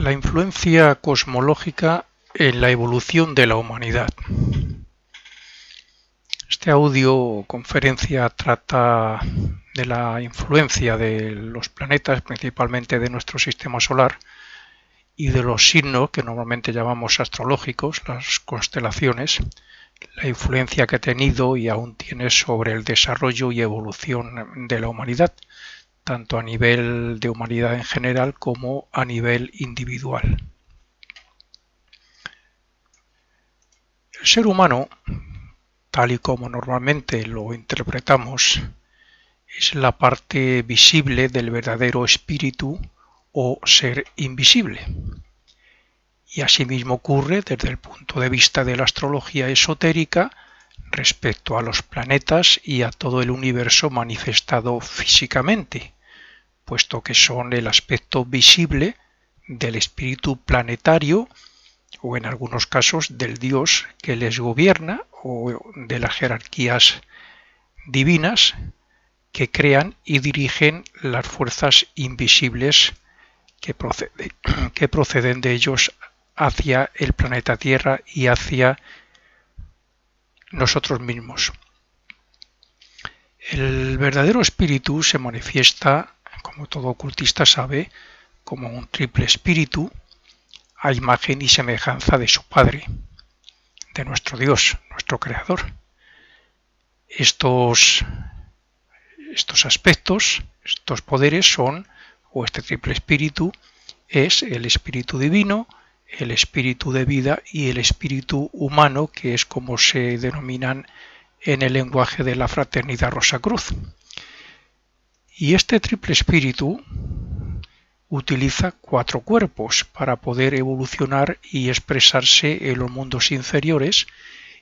La influencia cosmológica en la evolución de la humanidad. Este audio o conferencia trata de la influencia de los planetas, principalmente de nuestro sistema solar, y de los signos que normalmente llamamos astrológicos, las constelaciones, la influencia que ha tenido y aún tiene sobre el desarrollo y evolución de la humanidad, tanto a nivel de humanidad en general como a nivel individual. El ser humano, tal y como normalmente lo interpretamos, es la parte visible del verdadero espíritu o ser invisible. Y asimismo ocurre desde el punto de vista de la astrología esotérica respecto a los planetas y a todo el universo manifestado físicamente, puesto que son el aspecto visible del espíritu planetario o en algunos casos del Dios que les gobierna o de las jerarquías divinas que crean y dirigen las fuerzas invisibles que proceden de ellos hacia el planeta Tierra y hacia nosotros mismos. El verdadero espíritu se manifiesta, como todo ocultista sabe, como un triple espíritu a imagen y semejanza de su Padre, de nuestro Dios, nuestro Creador. Estos aspectos, estos poderes son, o este triple espíritu, es el espíritu divino, el espíritu de vida y el espíritu humano, que es como se denominan en el lenguaje de la fraternidad Rosacruz. Y este triple espíritu utiliza 4 cuerpos para poder evolucionar y expresarse en los mundos inferiores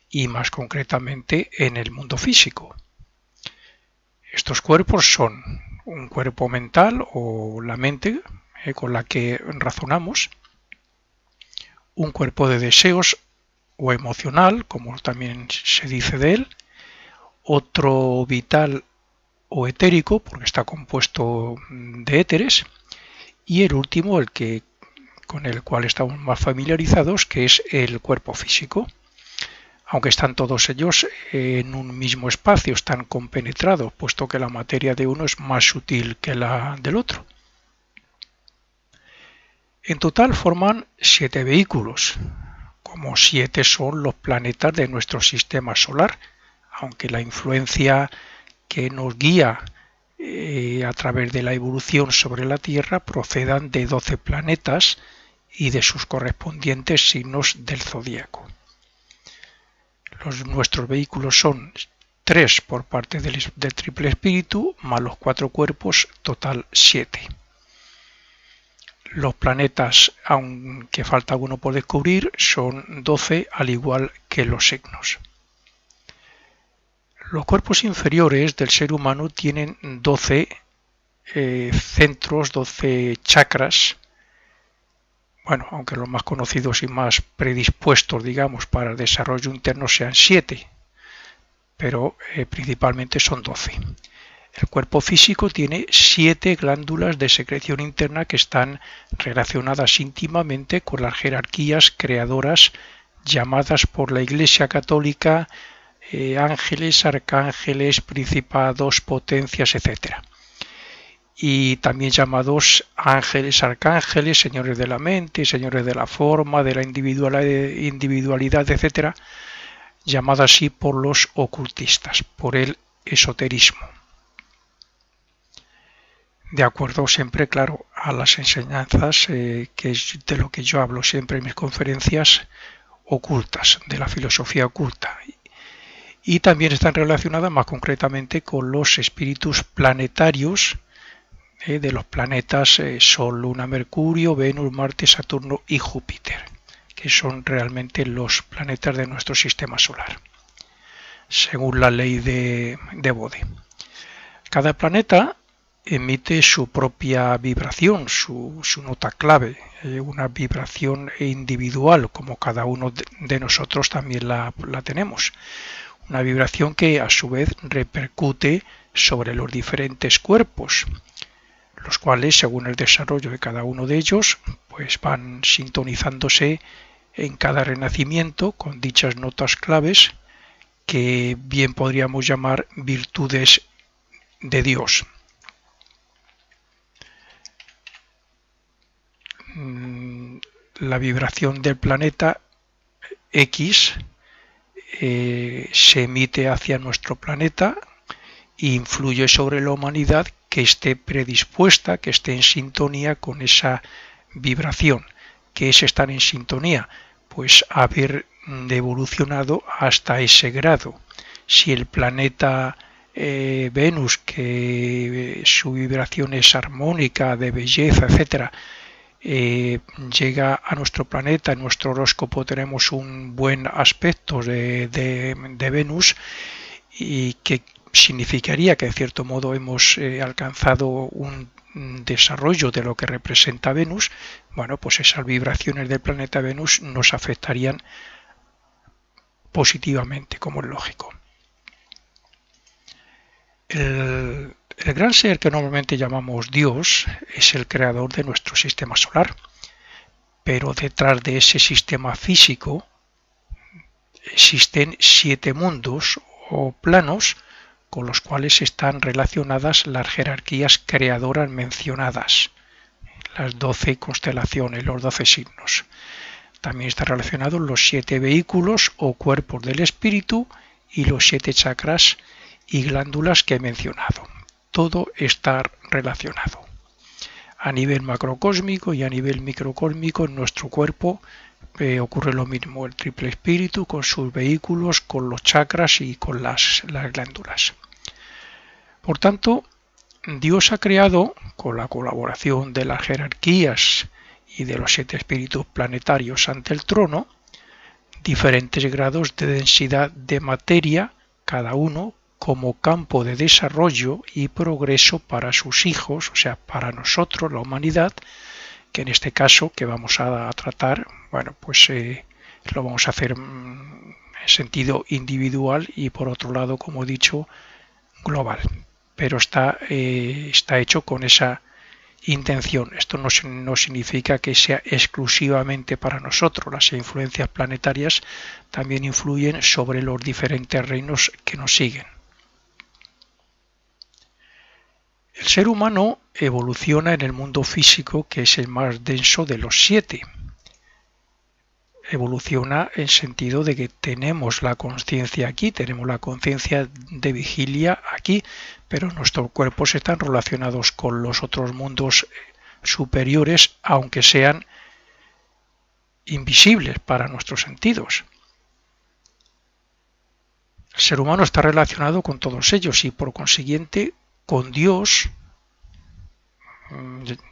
y más concretamente en el mundo físico. Estos cuerpos son un cuerpo mental o la mente con la que razonamos, un cuerpo de deseos o emocional, como también se dice de él, otro vital o etérico, porque está compuesto de éteres, y el último, con el cual estamos más familiarizados, que es el cuerpo físico. Aunque están todos ellos en un mismo espacio, están compenetrados, puesto que la materia de uno es más sutil que la del otro. En total forman 7 vehículos, como 7 son los planetas de nuestro sistema solar, aunque la influencia que nos guía a través de la evolución sobre la Tierra procedan de 12 planetas y de sus correspondientes signos del zodíaco. Nuestros vehículos son 3 por parte del triple espíritu, más los 4 cuerpos, total 7. Los planetas, aunque falta alguno por descubrir, son 12, al igual que los signos. Los cuerpos inferiores del ser humano tienen 12 centros, 12 chakras, bueno, aunque los más conocidos y más predispuestos, digamos, para el desarrollo interno sean 7, pero principalmente son 12. El cuerpo físico tiene 7 glándulas de secreción interna que están relacionadas íntimamente con las jerarquías creadoras llamadas por la Iglesia Católica ángeles, arcángeles, principados, potencias, etc. Y también llamados ángeles, arcángeles, señores de la mente, señores de la forma, de la individualidad, etc., llamada así por los ocultistas, por el esoterismo. De acuerdo siempre, claro, a las enseñanzas que es de lo que yo hablo siempre en mis conferencias ocultas, de la filosofía oculta. Y también están relacionadas más concretamente con los espíritus planetarios de los planetas Sol, Luna, Mercurio, Venus, Marte, Saturno y Júpiter, que son realmente los planetas de nuestro sistema solar, según la ley de Bode. Cada planeta emite su propia vibración, su nota clave, una vibración individual, como cada uno de nosotros también la tenemos. Una vibración que a su vez repercute sobre los diferentes cuerpos, los cuales, según el desarrollo de cada uno de ellos, pues van sintonizándose en cada renacimiento con dichas notas claves que bien podríamos llamar virtudes de Dios. La vibración del planeta X se emite hacia nuestro planeta e influye sobre la humanidad que esté predispuesta, que esté en sintonía con esa vibración. ¿Qué es estar en sintonía? Pues haber evolucionado hasta ese grado. Si el planeta Venus, que su vibración es armónica, de belleza, etcétera, llega a nuestro planeta, en nuestro horóscopo tenemos un buen aspecto de Venus, y que significaría que en cierto modo hemos alcanzado un desarrollo de lo que representa Venus. Bueno, pues esas vibraciones del planeta Venus nos afectarían positivamente, como es lógico. El gran ser que normalmente llamamos Dios es el creador de nuestro sistema solar, pero detrás de ese sistema físico existen 7 mundos o planos con los cuales están relacionadas las jerarquías creadoras mencionadas, las 12 constelaciones, los 12 signos. También están relacionados los 7 vehículos o cuerpos del espíritu y los 7 chakras y glándulas que he mencionado. Todo está relacionado. A nivel macrocósmico y a nivel microcósmico en nuestro cuerpo ocurre lo mismo, el triple espíritu con sus vehículos, con los chakras y con las glándulas. Por tanto, Dios ha creado, con la colaboración de las jerarquías y de los 7 espíritus planetarios ante el trono, diferentes grados de densidad de materia, cada uno como campo de desarrollo y progreso para sus hijos, o sea, para nosotros, la humanidad, que en este caso que vamos a tratar, bueno, pues lo vamos a hacer en sentido individual y por otro lado, como he dicho, global. Pero está hecho con esa intención. Esto no significa que sea exclusivamente para nosotros. Las influencias planetarias también influyen sobre los diferentes reinos que nos siguen. El ser humano evoluciona en el mundo físico, que es el más denso de los 7. Evoluciona en sentido de que tenemos la conciencia aquí, tenemos la conciencia de vigilia aquí, pero nuestros cuerpos están relacionados con los otros mundos superiores, aunque sean invisibles para nuestros sentidos. El ser humano está relacionado con todos ellos y por consiguiente con Dios,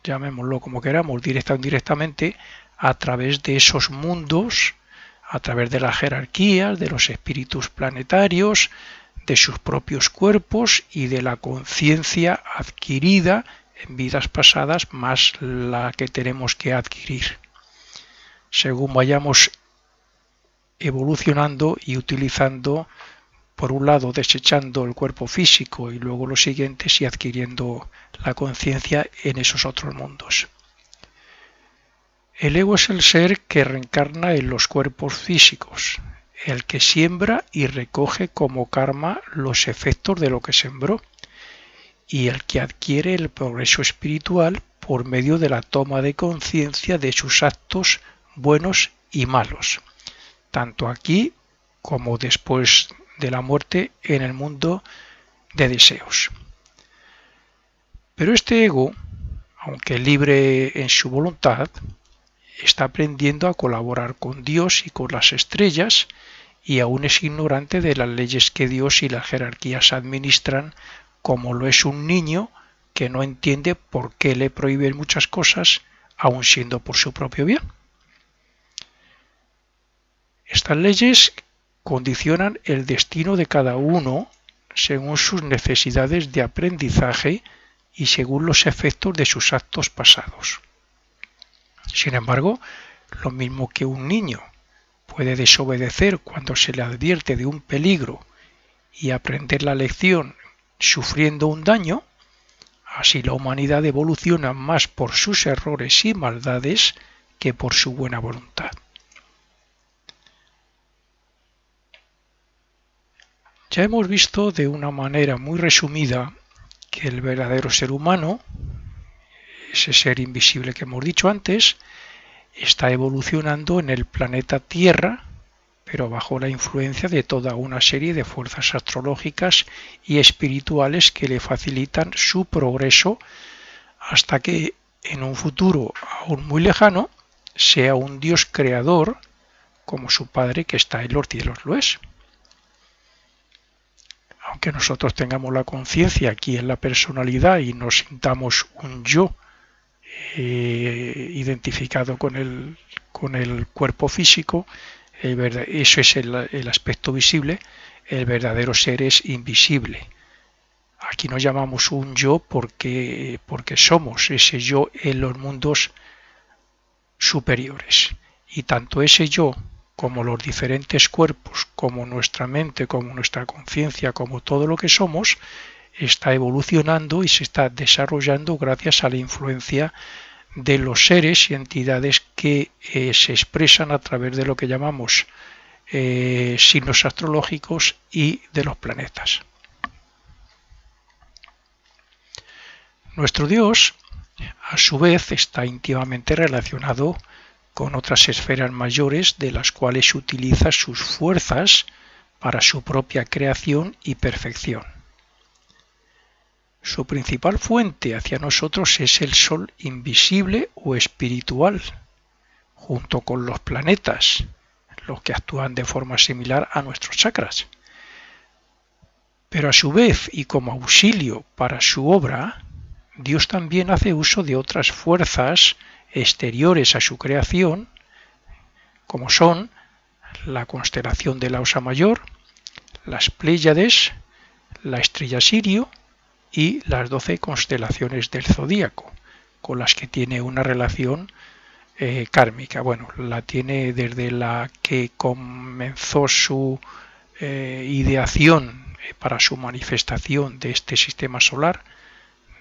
llamémoslo como queramos, directa o indirectamente, a través de esos mundos, a través de las jerarquías, de los espíritus planetarios, de sus propios cuerpos y de la conciencia adquirida en vidas pasadas más la que tenemos que adquirir. Según vayamos evolucionando y utilizando, por un lado desechando el cuerpo físico y luego los siguientes y adquiriendo la conciencia en esos otros mundos. El ego es el ser que reencarna en los cuerpos físicos, el que siembra y recoge como karma los efectos de lo que sembró, y el que adquiere el progreso espiritual por medio de la toma de conciencia de sus actos buenos y malos, tanto aquí como después de la muerte en el mundo de deseos. Pero este ego, aunque libre en su voluntad, está aprendiendo a colaborar con Dios y con las estrellas y aún es ignorante de las leyes que Dios y las jerarquías administran, como lo es un niño que no entiende por qué le prohíben muchas cosas, aun siendo por su propio bien. Estas leyes condicionan el destino de cada uno según sus necesidades de aprendizaje y según los efectos de sus actos pasados. Sin embargo, lo mismo que un niño puede desobedecer cuando se le advierte de un peligro y aprender la lección sufriendo un daño, así la humanidad evoluciona más por sus errores y maldades que por su buena voluntad. Ya hemos visto de una manera muy resumida que el verdadero ser humano, ese ser invisible que hemos dicho antes, está evolucionando en el planeta Tierra, pero bajo la influencia de toda una serie de fuerzas astrológicas y espirituales que le facilitan su progreso hasta que en un futuro aún muy lejano sea un Dios creador como su Padre que está en los cielos lo es. Aunque nosotros tengamos la conciencia aquí en la personalidad y nos sintamos un yo identificado con el cuerpo físico, eso es el aspecto visible, el verdadero ser es invisible. Aquí nos llamamos un yo porque somos ese yo en los mundos superiores. Y tanto ese yo como los diferentes cuerpos, como nuestra mente, como nuestra conciencia, como todo lo que somos, está evolucionando y se está desarrollando gracias a la influencia de los seres y entidades que se expresan a través de lo que llamamos signos astrológicos y de los planetas. Nuestro Dios, a su vez, está íntimamente relacionado con otras esferas mayores de las cuales utiliza sus fuerzas para su propia creación y perfección. Su principal fuente hacia nosotros es el Sol invisible o espiritual, junto con los planetas, los que actúan de forma similar a nuestros chakras. Pero a su vez, y como auxilio para su obra, Dios también hace uso de otras fuerzas exteriores a su creación, como son la constelación de la Osa Mayor, las Pléyades, la estrella Sirio y las 12 constelaciones del zodíaco, con las que tiene una relación kármica. Bueno, la tiene desde la que comenzó su ideación para su manifestación de este sistema solar,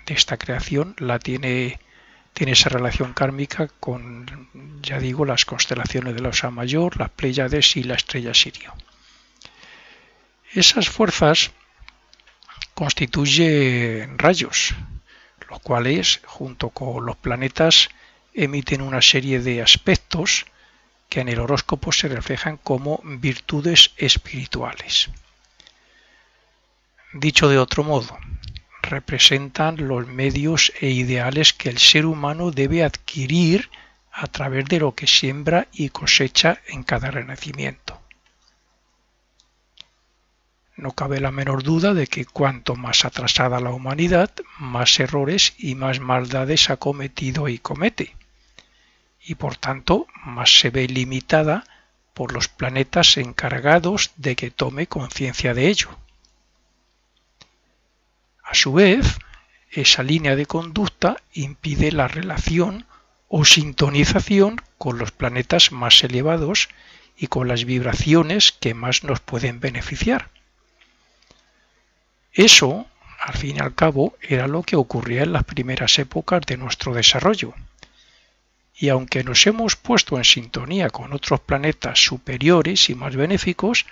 de esta creación, tiene esa relación kármica con, ya digo, las constelaciones de la Osa Mayor, las Pléyades y la estrella Sirio. Esas fuerzas constituyen rayos, los cuales, junto con los planetas, emiten una serie de aspectos que en el horóscopo se reflejan como virtudes espirituales. Dicho de otro modo, representan los medios e ideales que el ser humano debe adquirir a través de lo que siembra y cosecha en cada renacimiento. No cabe la menor duda de que cuanto más atrasada la humanidad, más errores y más maldades ha cometido y comete, y por tanto más se ve limitada por los planetas encargados de que tome conciencia de ello. A su vez, esa línea de conducta impide la relación o sintonización con los planetas más elevados y con las vibraciones que más nos pueden beneficiar. Eso, al fin y al cabo, era lo que ocurría en las primeras épocas de nuestro desarrollo. Y aunque nos hemos puesto en sintonía con otros planetas superiores y más benéficos,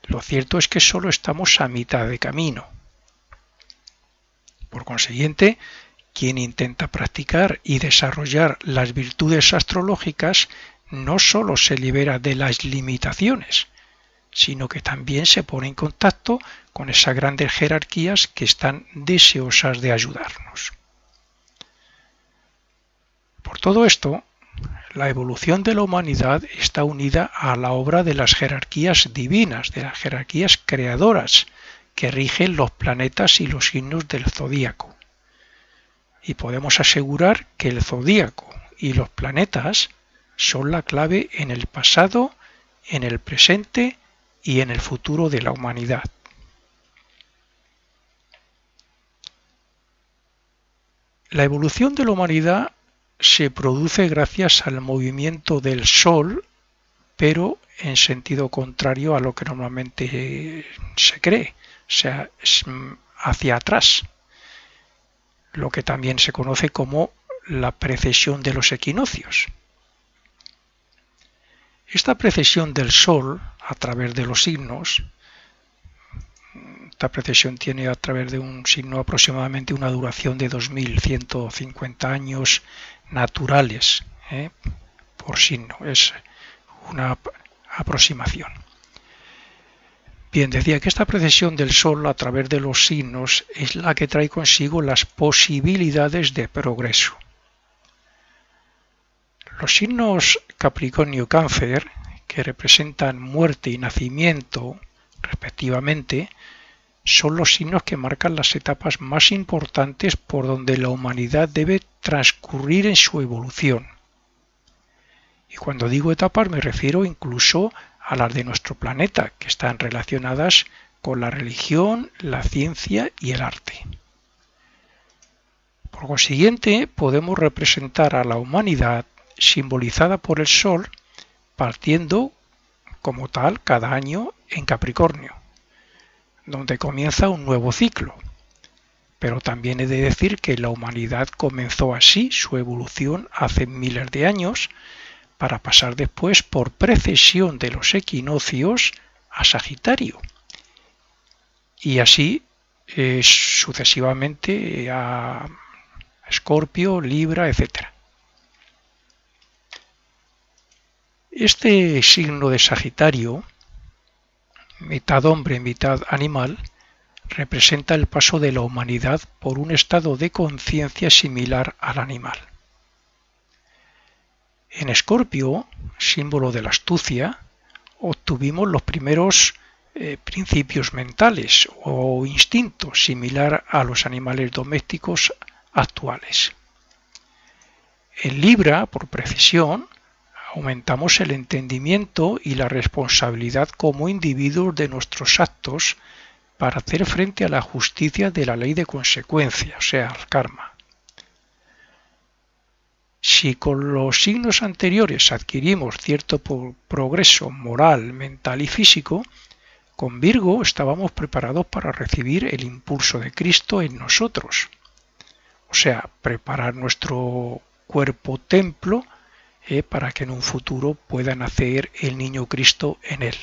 lo cierto es que solo estamos a mitad de camino. Por consiguiente, quien intenta practicar y desarrollar las virtudes astrológicas no solo se libera de las limitaciones, sino que también se pone en contacto con esas grandes jerarquías que están deseosas de ayudarnos. Por todo esto, la evolución de la humanidad está unida a la obra de las jerarquías divinas, de las jerarquías creadoras, que rigen los planetas y los signos del zodíaco. Y podemos asegurar que el zodíaco y los planetas son la clave en el pasado, en el presente y en el futuro de la humanidad. La evolución de la humanidad se produce gracias al movimiento del Sol, pero en sentido contrario a lo que normalmente se cree, o sea, hacia atrás, lo que también se conoce como la precesión de los equinoccios. Esta precesión del Sol a través de los signos, esta precesión tiene a través de un signo aproximadamente una duración de 2150 años naturales, por signo, es una aproximación. Bien, decía que esta precesión del Sol a través de los signos es la que trae consigo las posibilidades de progreso. Los signos Capricornio-Cáncer, que representan muerte y nacimiento, respectivamente, son los signos que marcan las etapas más importantes por donde la humanidad debe transcurrir en su evolución. Y cuando digo etapas me refiero incluso a las de nuestro planeta, que están relacionadas con la religión, la ciencia y el arte. Por consiguiente, podemos representar a la humanidad simbolizada por el Sol, partiendo como tal cada año en Capricornio, donde comienza un nuevo ciclo. Pero también he de decir que la humanidad comenzó así su evolución hace miles de años, para pasar después por precesión de los equinoccios a Sagitario, y así sucesivamente a Escorpio, Libra, etc. Este signo de Sagitario, mitad hombre, mitad animal, representa el paso de la humanidad por un estado de conciencia similar al animal. En Escorpio, símbolo de la astucia, obtuvimos los primeros principios mentales o instintos similar a los animales domésticos actuales. En Libra, por precisión, aumentamos el entendimiento y la responsabilidad como individuos de nuestros actos para hacer frente a la justicia de la ley de consecuencia, o sea, al karma. Si con los signos anteriores adquirimos cierto progreso moral, mental y físico, con Virgo estábamos preparados para recibir el impulso de Cristo en nosotros, o sea, preparar nuestro cuerpo templo para que en un futuro pueda nacer el niño Cristo en él.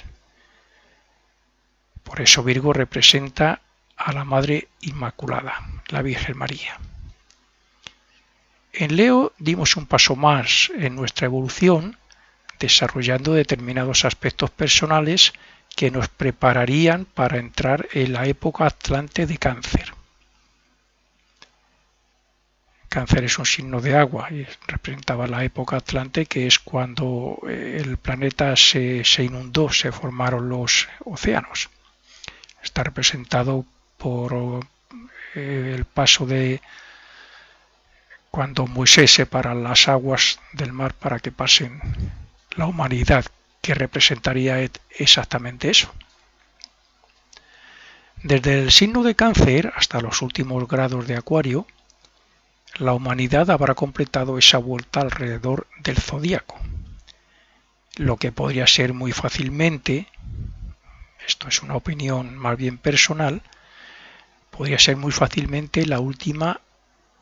Por eso Virgo representa a la Madre Inmaculada, la Virgen María. En Leo dimos un paso más en nuestra evolución, desarrollando determinados aspectos personales que nos prepararían para entrar en la época atlante de Cáncer. Cáncer es un signo de agua y representaba la época atlante, que es cuando el planeta se inundó, se formaron los océanos. Está representado por el paso de cuando Moisés separa las aguas del mar para que pasen la humanidad, que representaría exactamente eso. Desde el signo de Cáncer hasta los últimos grados de Acuario, la humanidad habrá completado esa vuelta alrededor del zodíaco, lo que podría ser muy fácilmente, esto es una opinión más bien personal, podría ser muy fácilmente la última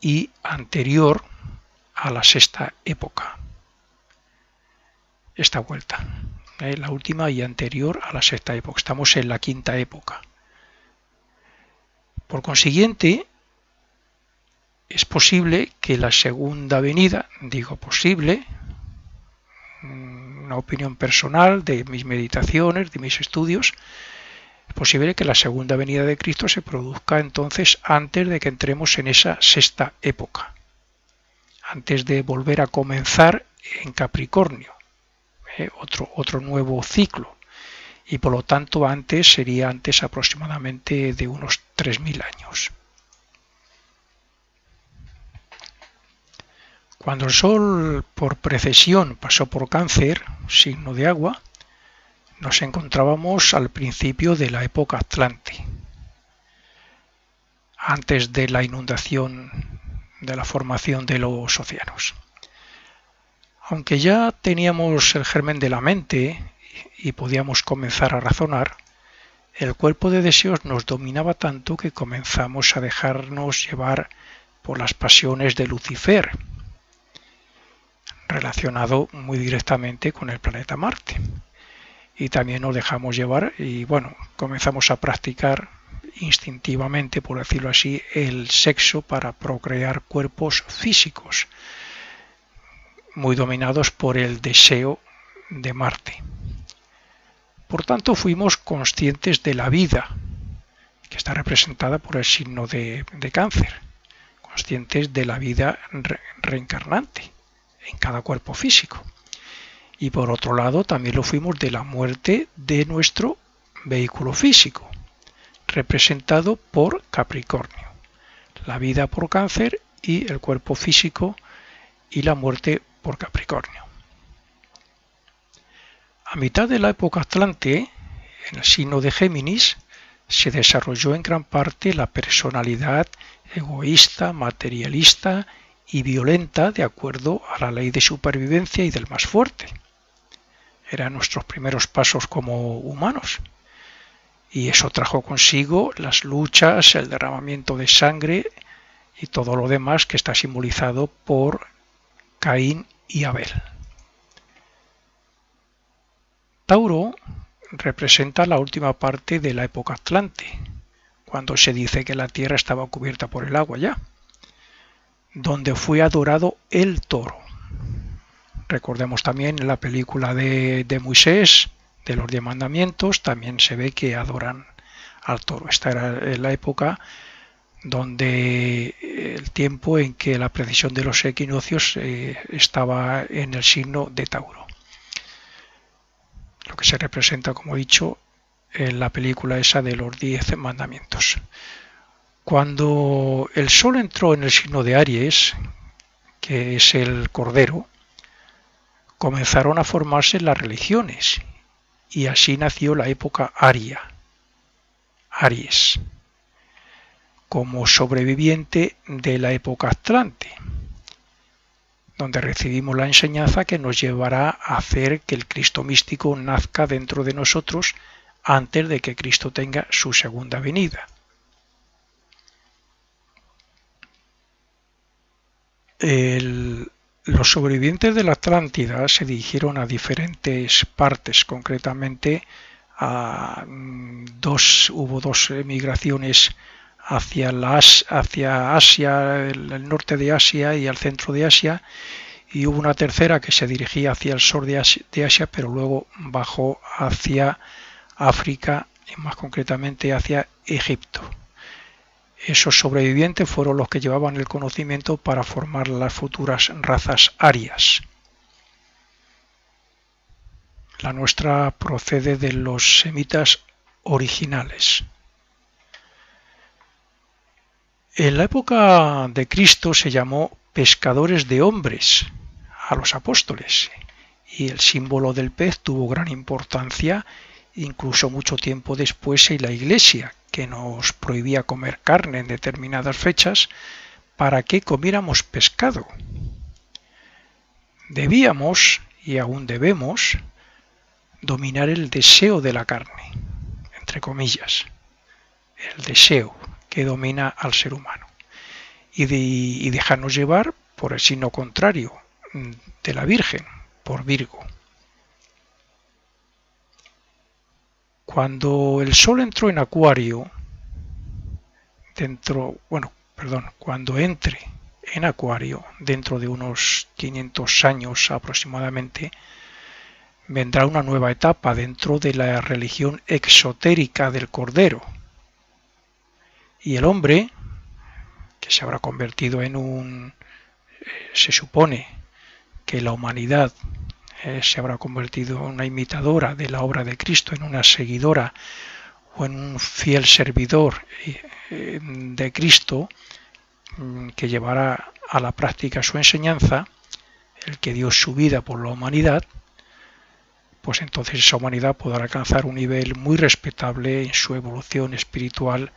y anterior a la sexta época. Esta vuelta, la última y anterior a la sexta época. Estamos en la quinta época. Por consiguiente, es posible que la segunda venida, digo posible, una opinión personal de mis meditaciones, de mis estudios, es posible que la segunda venida de Cristo se produzca entonces antes de que entremos en esa sexta época, antes de volver a comenzar en Capricornio, otro nuevo ciclo, y por lo tanto sería antes aproximadamente de unos 3000 años. Cuando el Sol por precesión pasó por Cáncer, signo de agua, nos encontrábamos al principio de la época atlante, antes de la inundación, de la formación de los océanos. Aunque ya teníamos el germen de la mente y podíamos comenzar a razonar, el cuerpo de deseos nos dominaba tanto que comenzamos a dejarnos llevar por las pasiones de Lucifer, relacionado muy directamente con el planeta Marte. Y también nos dejamos llevar y bueno, comenzamos a practicar instintivamente, por decirlo así, el sexo para procrear cuerpos físicos, muy dominados por el deseo de Marte. Por tanto, fuimos conscientes de la vida, que está representada por el signo de Cáncer, conscientes de la vida reencarnante en cada cuerpo físico. Y por otro lado, también lo fuimos de la muerte de nuestro vehículo físico, representado por Capricornio. La vida por Cáncer y el cuerpo físico y la muerte por Capricornio. A mitad de la época Atlante, en el signo de Géminis, se desarrolló en gran parte la personalidad egoísta, materialista y violenta de acuerdo a la ley de supervivencia y del más fuerte. Eran nuestros primeros pasos como humanos. Y eso trajo consigo las luchas, el derramamiento de sangre y todo lo demás que está simbolizado por Caín y Abel. Tauro representa la última parte de la época Atlante, cuando se dice que la tierra estaba cubierta por el agua ya, donde fue adorado el toro. Recordemos también en la película de Moisés, de los 10 mandamientos, también se ve que adoran al toro. Esta era la época donde el tiempo en que la precisión de los equinoccios estaba en el signo de Tauro. Lo que se representa, como he dicho, en la película esa de los 10 mandamientos. Cuando el Sol entró en el signo de Aries, que es el Cordero, comenzaron a formarse las religiones y así nació la época Aria, Aries, como sobreviviente de la época Atlante, donde recibimos la enseñanza que nos llevará a hacer que el Cristo místico nazca dentro de nosotros antes de que Cristo tenga su segunda venida. Los sobrevivientes de la Atlántida se dirigieron a diferentes partes, concretamente hubo dos emigraciones hacia Asia, el norte de Asia y el centro de Asia, y hubo una tercera que se dirigía hacia el sur de Asia, pero luego bajó hacia África y más concretamente hacia Egipto. Esos sobrevivientes fueron los que llevaban el conocimiento para formar las futuras razas arias. La nuestra procede de los semitas originales. En la época de Cristo se llamó pescadores de hombres a los apóstoles y el símbolo del pez tuvo gran importancia incluso mucho tiempo después en la Iglesia, que nos prohibía comer carne en determinadas fechas para que comiéramos pescado. Debíamos, y aún debemos, dominar el deseo de la carne, entre comillas, el deseo que domina al ser humano, y dejarnos llevar por el signo contrario de la Virgen, por Virgo. Cuando el Sol entró en Acuario, cuando entre en Acuario, dentro de unos 500 años aproximadamente, vendrá una nueva etapa dentro de la religión exotérica del Cordero. Y el hombre, que se habrá convertido se supone que la humanidad se habrá convertido en una imitadora de la obra de Cristo, en una seguidora o en un fiel servidor de Cristo, que llevará a la práctica su enseñanza, el que dio su vida por la humanidad, pues entonces esa humanidad podrá alcanzar un nivel muy respetable en su evolución espiritual,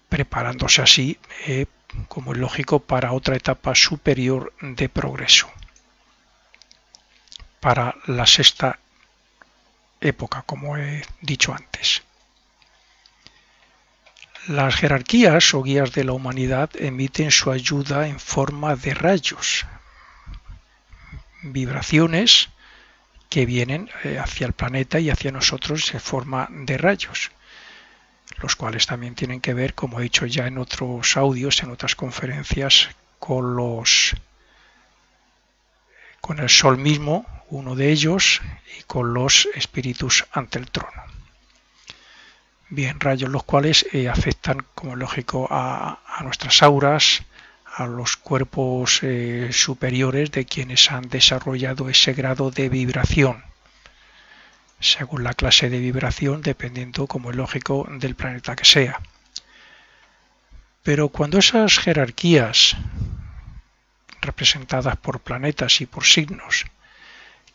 preparándose así, como es lógico, para otra etapa superior de progreso, para la sexta época, como he dicho antes. Las jerarquías o guías de la humanidad emiten su ayuda en forma de rayos, vibraciones que vienen hacia el planeta y hacia nosotros en forma de rayos, los cuales también tienen que ver, como he dicho ya en otros audios, en otras conferencias, con el Sol mismo, uno de ellos, y con los espíritus ante el trono. Bien, rayos los cuales afectan, como es lógico, a nuestras auras, a los cuerpos superiores de quienes han desarrollado ese grado de vibración, según la clase de vibración, dependiendo, como es lógico, del planeta que sea. Pero cuando esas jerarquías, representadas por planetas y por signos,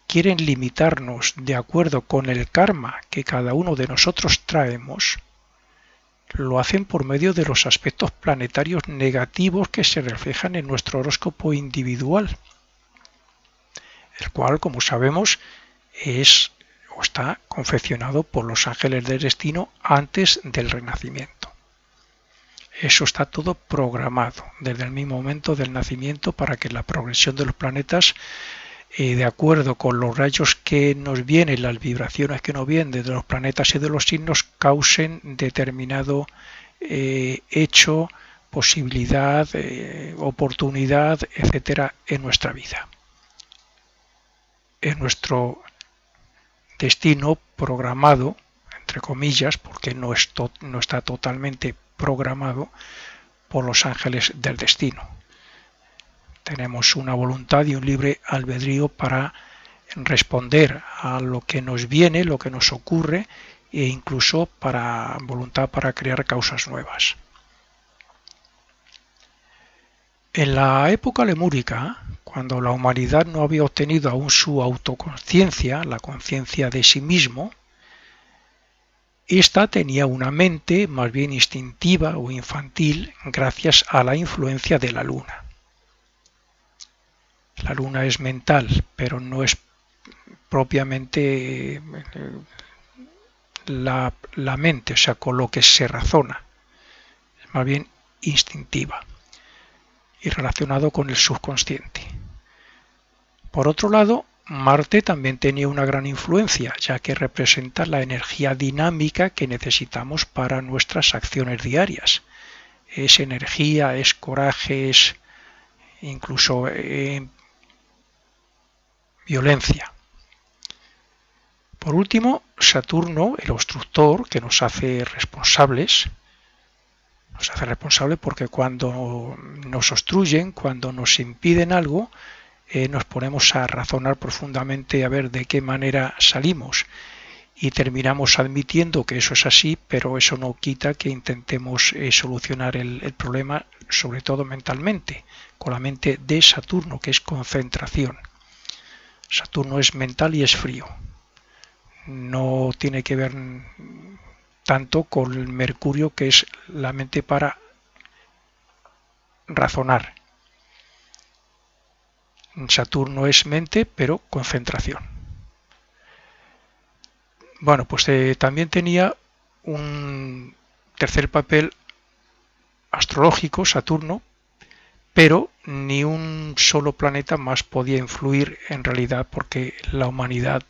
quieren limitarnos de acuerdo con el karma que cada uno de nosotros traemos, lo hacen por medio de los aspectos planetarios negativos que se reflejan en nuestro horóscopo individual, el cual, como sabemos, es o está confeccionado por los ángeles del destino antes del renacimiento. Eso está todo programado desde el mismo momento del nacimiento para que la progresión de los planetas, de acuerdo con los rayos que nos vienen, las vibraciones que nos vienen desde los planetas y de los signos, causen determinado hecho, posibilidad, oportunidad, etcétera, en nuestra vida. En nuestro destino programado, entre comillas, porque no está totalmente programado por los ángeles del destino. Tenemos una voluntad y un libre albedrío para responder a lo que nos viene, lo que nos ocurre, e incluso para voluntad para crear causas nuevas. En la época lemúrica, cuando la humanidad no había obtenido aún su autoconciencia, la conciencia de sí mismo, ésta tenía una mente más bien instintiva o infantil gracias a la influencia de la luna. La luna es mental, pero no es propiamente la mente, o sea, con lo que se razona. Es más bien instintiva y relacionado con el subconsciente. Por otro lado, Marte también tenía una gran influencia, ya que representa la energía dinámica que necesitamos para nuestras acciones diarias. Es energía, es coraje, es incluso violencia. Por último, Saturno, el obstructor, que nos hace responsables porque cuando nos obstruyen, cuando nos impiden algo, nos ponemos a razonar profundamente a ver de qué manera salimos y terminamos admitiendo que eso es así, pero eso no quita que intentemos solucionar el problema, sobre todo mentalmente, con la mente de Saturno, que es concentración. Saturno es mental y es frío. No tiene que ver tanto con el Mercurio, que es la mente para razonar. Saturno es mente, pero concentración. Bueno, pues también tenía un tercer papel astrológico, Saturno, pero ni un solo planeta más podía influir en realidad porque la humanidad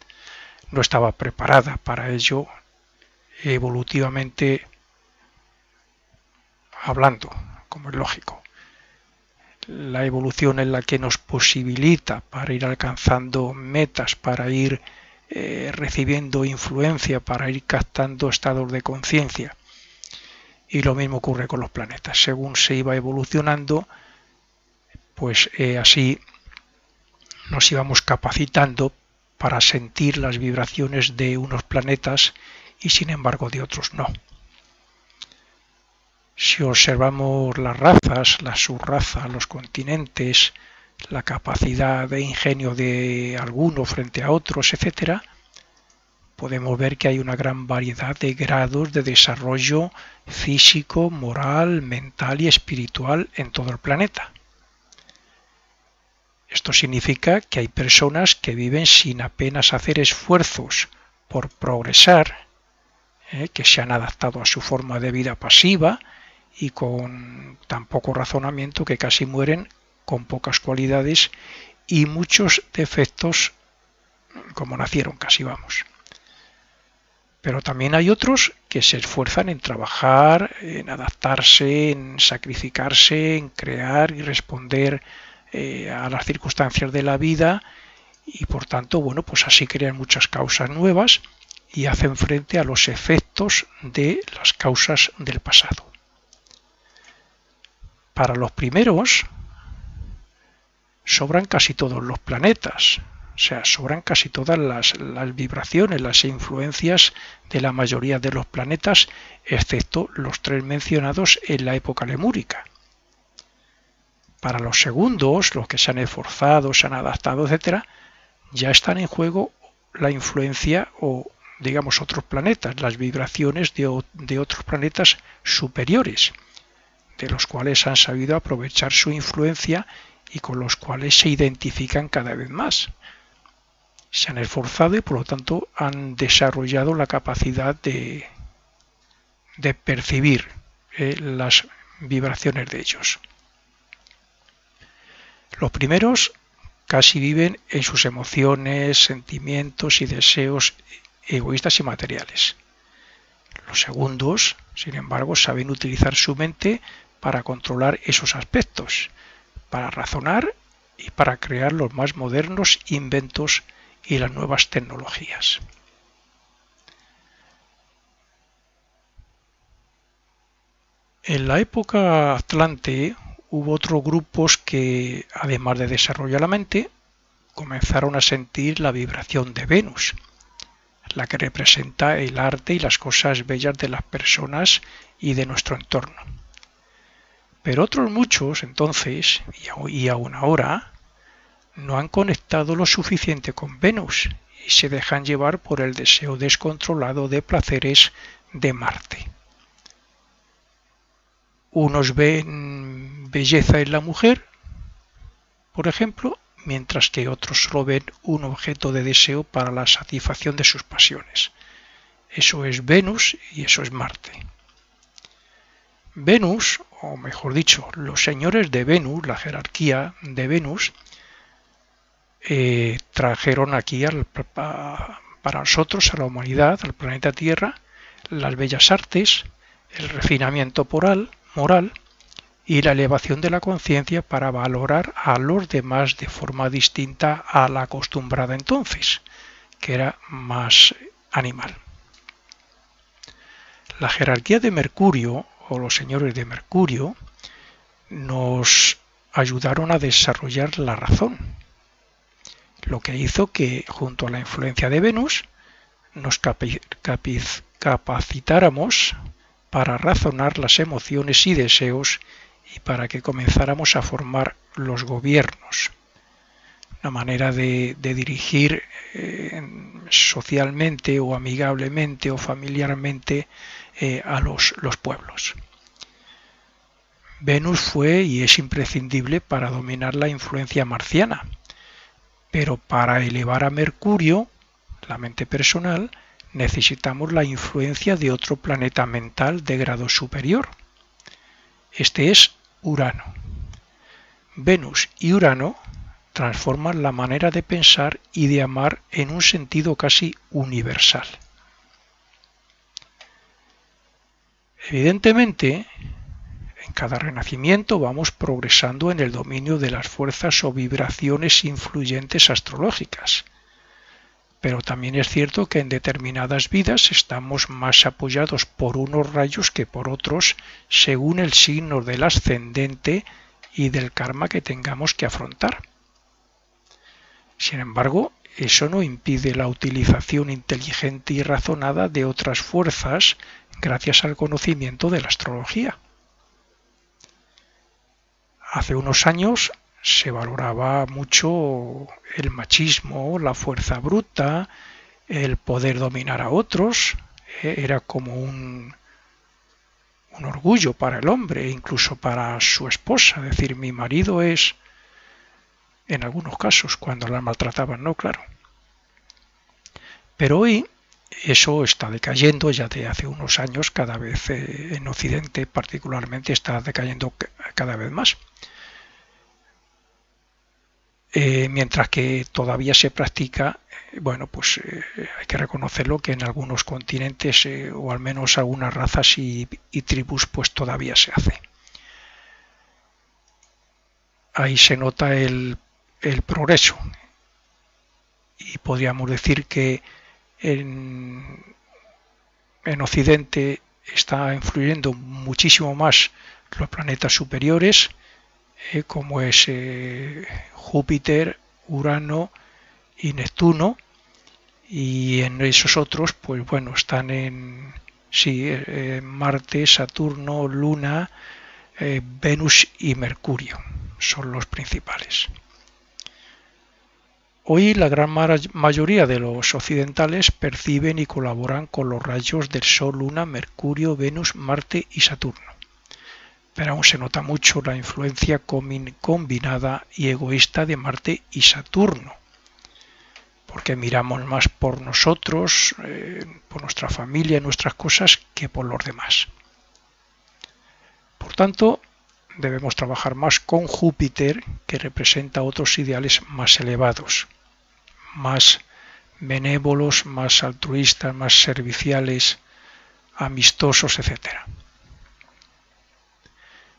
no estaba preparada para ello evolutivamente hablando, como es lógico. La evolución es la que nos posibilita para ir alcanzando metas, para ir recibiendo influencia, para ir captando estados de conciencia. Y lo mismo ocurre con los planetas. Según se iba evolucionando, pues así nos íbamos capacitando para sentir las vibraciones de unos planetas y sin embargo de otros no. Si observamos las razas, las subrazas, los continentes, la capacidad de ingenio de algunos frente a otros, etc., podemos ver que hay una gran variedad de grados de desarrollo físico, moral, mental y espiritual en todo el planeta. Esto significa que hay personas que viven sin apenas hacer esfuerzos por progresar, que se han adaptado a su forma de vida pasiva y con tan poco razonamiento que casi mueren con pocas cualidades y muchos defectos como nacieron casi, vamos. Pero también hay otros que se esfuerzan en trabajar, en adaptarse, en sacrificarse, en crear y responder a las circunstancias de la vida y por tanto, bueno, pues así crean muchas causas nuevas y hacen frente a los efectos de las causas del pasado. Para los primeros sobran casi todos los planetas, o sea, sobran casi todas las vibraciones, las influencias de la mayoría de los planetas, excepto los 3 mencionados en la época lemúrica. Para los segundos, los que se han esforzado, se han adaptado, etc., ya están en juego la influencia o, digamos, otros planetas, las vibraciones de otros planetas superiores, de los cuales han sabido aprovechar su influencia y con los cuales se identifican cada vez más. Se han esforzado y por lo tanto han desarrollado la capacidad de percibir las vibraciones de ellos. Los primeros casi viven en sus emociones, sentimientos y deseos egoístas y materiales. Los segundos, sin embargo, saben utilizar su mente para controlar esos aspectos, para razonar y para crear los más modernos inventos y las nuevas tecnologías. En la época Atlante hubo otros grupos que, además de desarrollar la mente, comenzaron a sentir la vibración de Venus, la que representa el arte y las cosas bellas de las personas y de nuestro entorno. Pero otros muchos, entonces, y aún ahora, no han conectado lo suficiente con Venus y se dejan llevar por el deseo descontrolado de placeres de Marte. Unos ven belleza en la mujer, por ejemplo, mientras que otros solo ven un objeto de deseo para la satisfacción de sus pasiones. Eso es Venus y eso es Marte. Venus, o mejor dicho, los señores de Venus, la jerarquía de Venus, trajeron aquí para nosotros, a la humanidad, al planeta Tierra, las bellas artes, el refinamiento moral y la elevación de la conciencia para valorar a los demás de forma distinta a la acostumbrada entonces, que era más animal. La jerarquía de Mercurio, o los señores de Mercurio, nos ayudaron a desarrollar la razón, lo que hizo que, junto a la influencia de Venus, nos capacitáramos para razonar las emociones y deseos y para que comenzáramos a formar los gobiernos, una manera de dirigir socialmente o amigablemente o familiarmente a los pueblos. Venus fue y es imprescindible para dominar la influencia marciana, pero para elevar a Mercurio, la mente personal, necesitamos la influencia de otro planeta mental de grado superior. Este es Urano. Venus y Urano transforman la manera de pensar y de amar en un sentido casi universal. Evidentemente, en cada renacimiento vamos progresando en el dominio de las fuerzas o vibraciones influyentes astrológicas. Pero también es cierto que en determinadas vidas estamos más apoyados por unos rayos que por otros, según el signo del ascendente y del karma que tengamos que afrontar. Sin embargo, eso no impide la utilización inteligente y razonada de otras fuerzas gracias al conocimiento de la astrología. Hace unos años se valoraba mucho el machismo, la fuerza bruta, el poder dominar a otros. Era como un orgullo para el hombre, incluso para su esposa. Es decir, mi marido es, en algunos casos, cuando la maltrataban, no, claro. Pero hoy eso está decayendo ya de hace unos años, cada vez en Occidente particularmente está decayendo cada vez más. mientras que todavía se practica, bueno, pues hay que reconocerlo que en algunos continentes o al menos algunas razas y tribus pues todavía se hace. Ahí se nota el progreso y podríamos decir que en Occidente está influyendo muchísimo más los planetas superiores, como es Júpiter, Urano y Neptuno, y en esos otros, pues bueno, están en Marte, Saturno, Luna, Venus y Mercurio, son los principales. Hoy la gran mayoría de los occidentales perciben y colaboran con los rayos del Sol, Luna, Mercurio, Venus, Marte y Saturno. Pero aún se nota mucho la influencia combinada y egoísta de Marte y Saturno, porque miramos más por nosotros, por nuestra familia, nuestras cosas, que por los demás. Por tanto, debemos trabajar más con Júpiter, que representa otros ideales más elevados, más benévolos, más altruistas, más serviciales, amistosos, etc.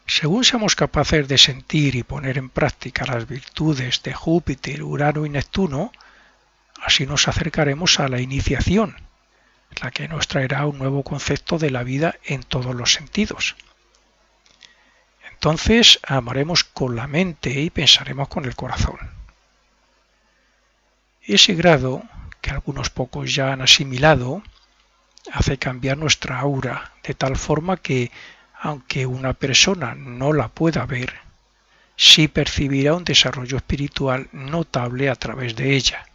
Según seamos capaces de sentir y poner en práctica las virtudes de Júpiter, Urano y Neptuno, así nos acercaremos a la iniciación, la que nos traerá un nuevo concepto de la vida en todos los sentidos. Entonces amaremos con la mente y pensaremos con el corazón. Ese grado, que algunos pocos ya han asimilado, hace cambiar nuestra aura de tal forma que, aunque una persona no la pueda ver, sí percibirá un desarrollo espiritual notable a través de ella,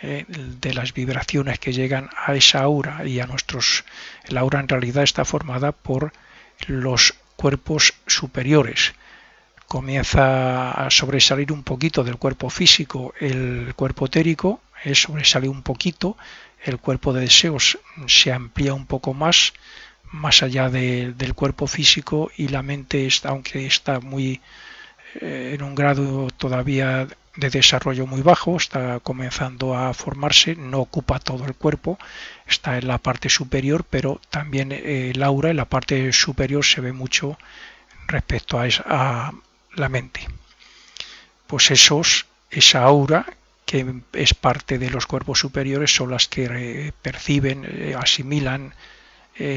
de las vibraciones que llegan a esa aura y a nuestros. El aura en realidad está formada por los cuerpos superiores. Comienza a sobresalir un poquito del cuerpo físico el cuerpo etérico, sobresale un poquito, el cuerpo de deseos se amplía un poco más allá del cuerpo físico, y la mente, aunque está muy en un grado todavía de desarrollo muy bajo, está comenzando a formarse, no ocupa todo el cuerpo, está en la parte superior, pero también el aura en la parte superior se ve mucho respecto a la mente. Pues esa aura, que es parte de los cuerpos superiores, son las que perciben, asimilan,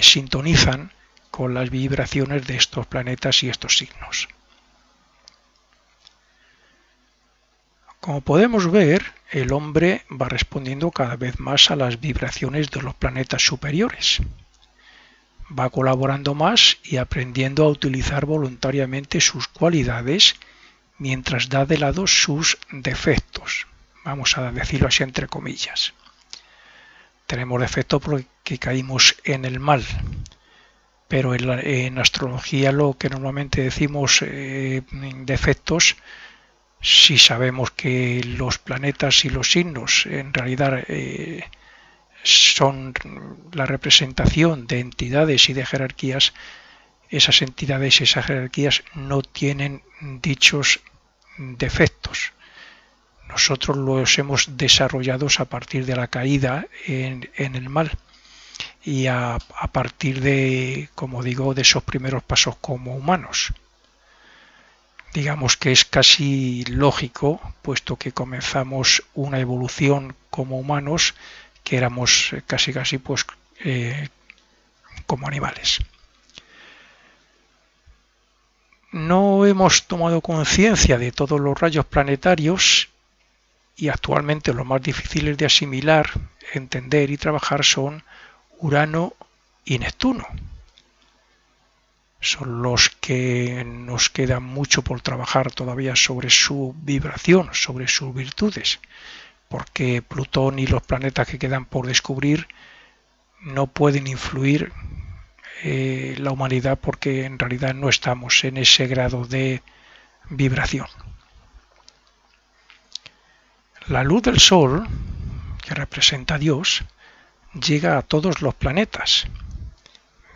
sintonizan con las vibraciones de estos planetas y estos signos. Como podemos ver, el hombre va respondiendo cada vez más a las vibraciones de los planetas superiores. Va colaborando más y aprendiendo a utilizar voluntariamente sus cualidades mientras da de lado sus defectos. Vamos a decirlo así entre comillas. Tenemos defectos porque caímos en el mal, pero en astrología lo que normalmente decimos defectos, si sabemos que los planetas y los signos en realidad son la representación de entidades y de jerarquías, esas entidades y esas jerarquías no tienen dichos defectos. Nosotros los hemos desarrollado a partir de la caída en el mal y a partir de, como digo, de esos primeros pasos como humanos. Digamos que es casi lógico, puesto que comenzamos una evolución como humanos, que éramos casi pues como animales. No hemos tomado conciencia de todos los rayos planetarios y actualmente los más difíciles de asimilar, entender y trabajar son Urano y Neptuno. Son los que nos queda mucho por trabajar todavía sobre su vibración, sobre sus virtudes, porque Plutón y los planetas que quedan por descubrir no pueden influir la humanidad, porque en realidad no estamos en ese grado de vibración. La luz del Sol, que representa a Dios, llega a todos los planetas,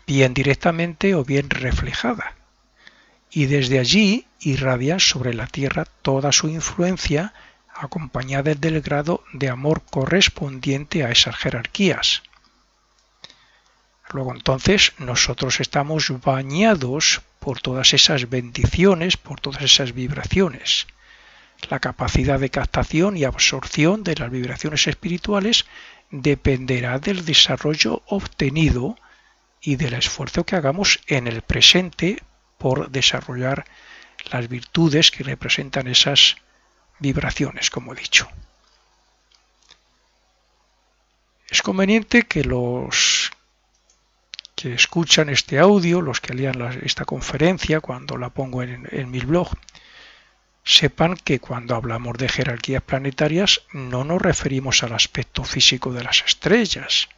bien directamente o bien reflejada, y desde allí irradian sobre la Tierra toda su influencia, acompañada del grado de amor correspondiente a esas jerarquías. Luego entonces nosotros estamos bañados por todas esas bendiciones, por todas esas vibraciones. La capacidad de captación y absorción de las vibraciones espirituales dependerá del desarrollo obtenido y del esfuerzo que hagamos en el presente por desarrollar las virtudes que representan esas vibraciones, como he dicho. Es conveniente que los que escuchan este audio, los que lean esta conferencia cuando la pongo en mi blog, sepan que cuando hablamos de jerarquías planetarias no nos referimos al aspecto físico de las estrellas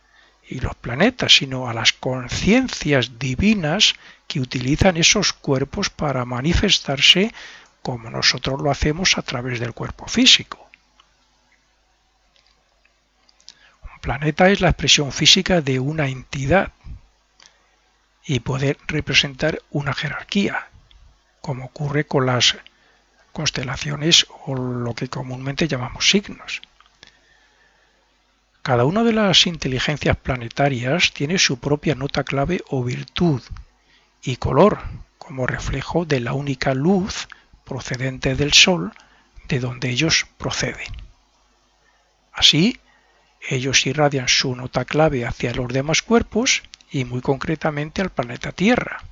y los planetas, sino a las conciencias divinas que utilizan esos cuerpos para manifestarse como nosotros lo hacemos a través del cuerpo físico. Un planeta es la expresión física de una entidad y puede representar una jerarquía, como ocurre con las constelaciones o lo que comúnmente llamamos signos. Cada una de las inteligencias planetarias tiene su propia nota clave o virtud y color como reflejo de la única luz procedente del Sol de donde ellos proceden. Así, ellos irradian su nota clave hacia los demás cuerpos y muy concretamente al planeta Tierra,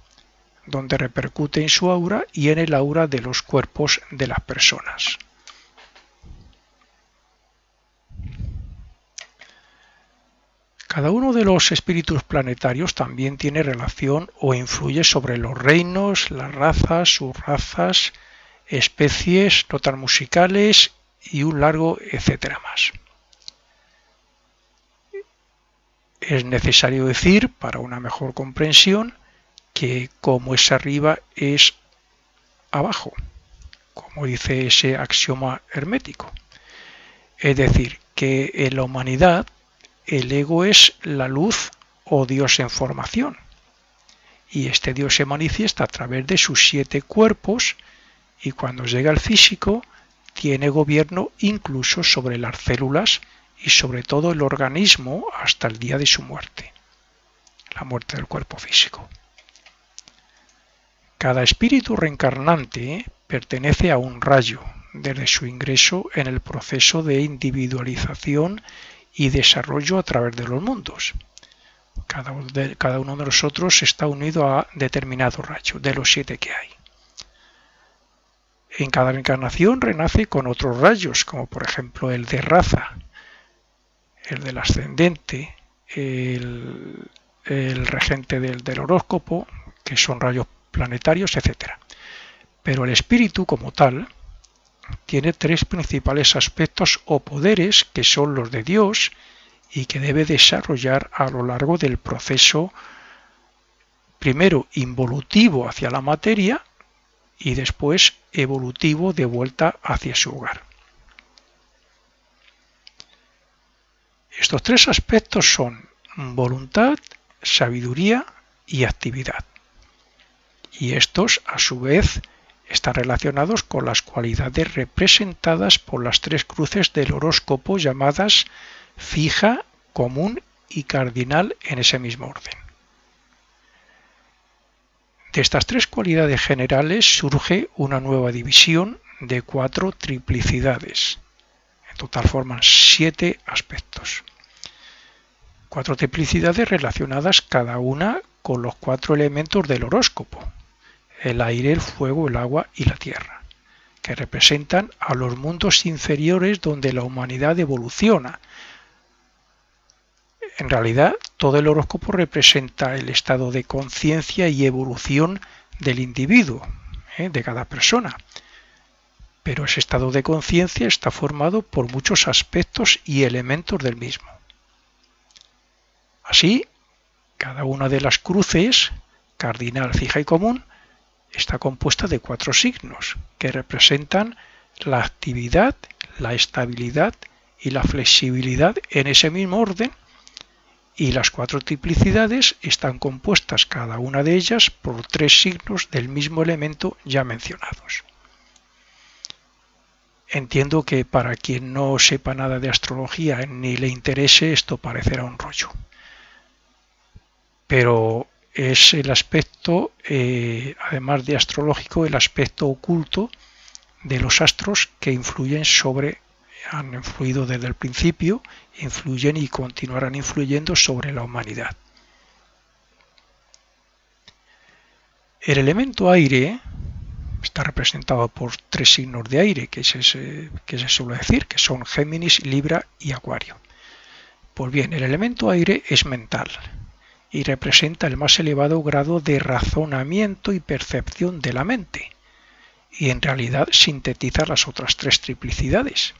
donde repercute en su aura y en el aura de los cuerpos de las personas. Cada uno de los espíritus planetarios también tiene relación o influye sobre los reinos, las razas, subrazas, especies, notas musicales y un largo etcétera más. Es necesario decir, para una mejor comprensión, que como es arriba es abajo, como dice ese axioma hermético. Es decir, que en la humanidad el ego es la luz o Dios en formación, y este Dios se manifiesta a través de sus 7 cuerpos y cuando llega al físico tiene gobierno incluso sobre las células y sobre todo el organismo hasta el día de su muerte, la muerte del cuerpo físico. Cada espíritu reencarnante pertenece a un rayo desde su ingreso en el proceso de individualización y desarrollo a través de los mundos. Cada uno de nosotros está unido a determinado rayo, de los 7 que hay. En cada reencarnación renace con otros rayos, como por ejemplo el de raza, el del ascendente, el regente del horóscopo, que son rayos planetarios, etc. Pero el espíritu como tal tiene 3 principales aspectos o poderes que son los de Dios y que debe desarrollar a lo largo del proceso, primero involutivo hacia la materia y después evolutivo de vuelta hacia su hogar. Estos 3 aspectos son voluntad, sabiduría y actividad. Y estos, a su vez, están relacionados con las cualidades representadas por las 3 cruces del horóscopo llamadas fija, común y cardinal en ese mismo orden. De estas 3 cualidades generales surge una nueva división de 4 triplicidades. En total forman 7 aspectos. 4 triplicidades relacionadas cada una con los 4 elementos del horóscopo: el aire, el fuego, el agua y la tierra, que representan a los mundos inferiores donde la humanidad evoluciona. En realidad, todo el horóscopo representa el estado de conciencia y evolución del individuo, de cada persona. Pero ese estado de conciencia está formado por muchos aspectos y elementos del mismo. Así, cada una de las cruces, cardinal, fija y común, está compuesta de 4 signos que representan la actividad, la estabilidad y la flexibilidad en ese mismo orden, y las cuatro triplicidades están compuestas cada una de ellas por tres signos del mismo elemento ya mencionados. Entiendo que para quien no sepa nada de astrología ni le interese esto parecerá un rollo, pero es el aspecto, además de astrológico, el aspecto oculto de los astros que han influido desde el principio, influyen y continuarán influyendo sobre la humanidad. El elemento aire está representado por tres signos de aire, que se suele decir, que son Géminis, Libra y Acuario. Pues bien, el elemento aire es mental y representa el más elevado grado de razonamiento y percepción de la mente, y en realidad sintetiza las otras tres triplicidades.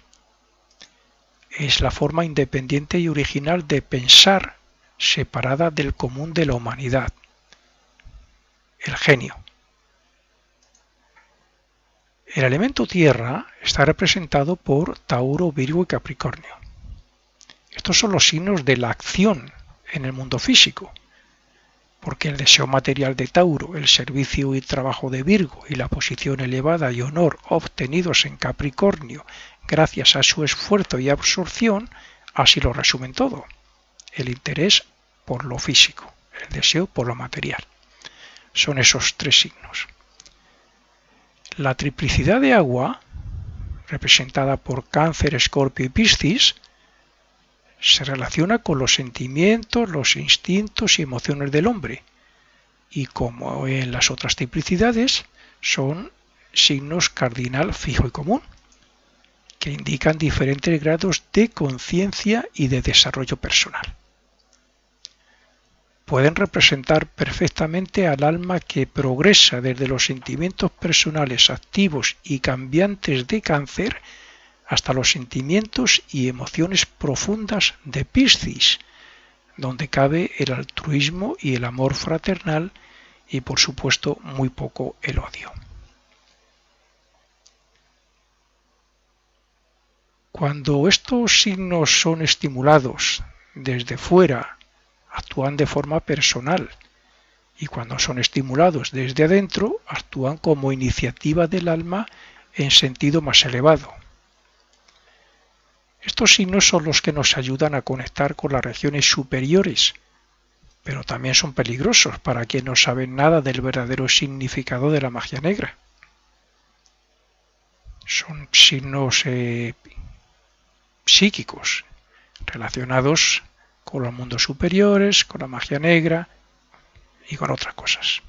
Es la forma independiente y original de pensar separada del común de la humanidad, el genio. El elemento tierra está representado por Tauro, Virgo y Capricornio. Estos son los signos de la acción en el mundo físico, porque el deseo material de Tauro, el servicio y trabajo de Virgo y la posición elevada y honor obtenidos en Capricornio gracias a su esfuerzo y absorción, así lo resumen todo. El interés por lo físico, el deseo por lo material. Son esos tres signos. La triplicidad de agua, representada por Cáncer, Escorpio y Piscis, se relaciona con los sentimientos, los instintos y emociones del hombre, y como en las otras triplicidades, son signos cardinal, fijo y común, que indican diferentes grados de conciencia y de desarrollo personal. Pueden representar perfectamente al alma que progresa desde los sentimientos personales activos y cambiantes de Cáncer hasta los sentimientos y emociones profundas de Piscis, donde cabe el altruismo y el amor fraternal y, por supuesto, muy poco el odio. Cuando estos signos son estimulados desde fuera, actúan de forma personal, y cuando son estimulados desde adentro, actúan como iniciativa del alma en sentido más elevado. Estos signos son los que nos ayudan a conectar con las regiones superiores, pero también son peligrosos para quienes no saben nada del verdadero significado de la magia negra. Son signos psíquicos relacionados con los mundos superiores, con la magia negra y con otras cosas.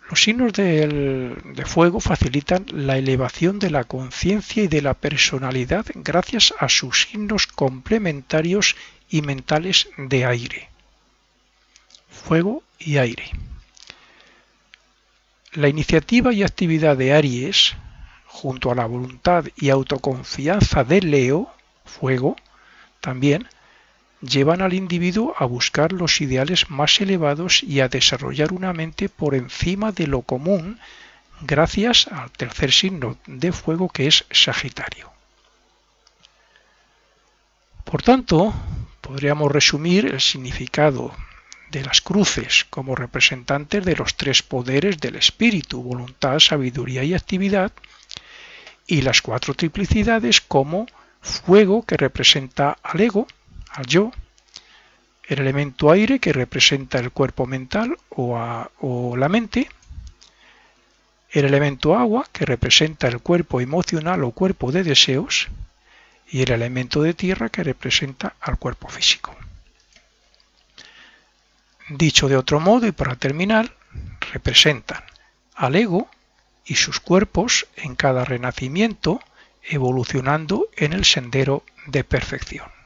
Los signos de fuego facilitan la elevación de la conciencia y de la personalidad gracias a sus signos complementarios y mentales de aire. Fuego y aire. La iniciativa y actividad de Aries, junto a la voluntad y autoconfianza de Leo, fuego, también llevan al individuo a buscar los ideales más elevados y a desarrollar una mente por encima de lo común gracias al tercer signo de fuego, que es Sagitario. Por tanto, podríamos resumir el significado de las cruces como representantes de los tres poderes del espíritu: voluntad, sabiduría y actividad, y las cuatro triplicidades como fuego, que representa al ego, al yo; el elemento aire, que representa el cuerpo mental o la mente; el elemento agua, que representa el cuerpo emocional o cuerpo de deseos; y el elemento de tierra, que representa al cuerpo físico. Dicho de otro modo y para terminar, representan al ego y sus cuerpos en cada renacimiento, evolucionando en el sendero de perfección.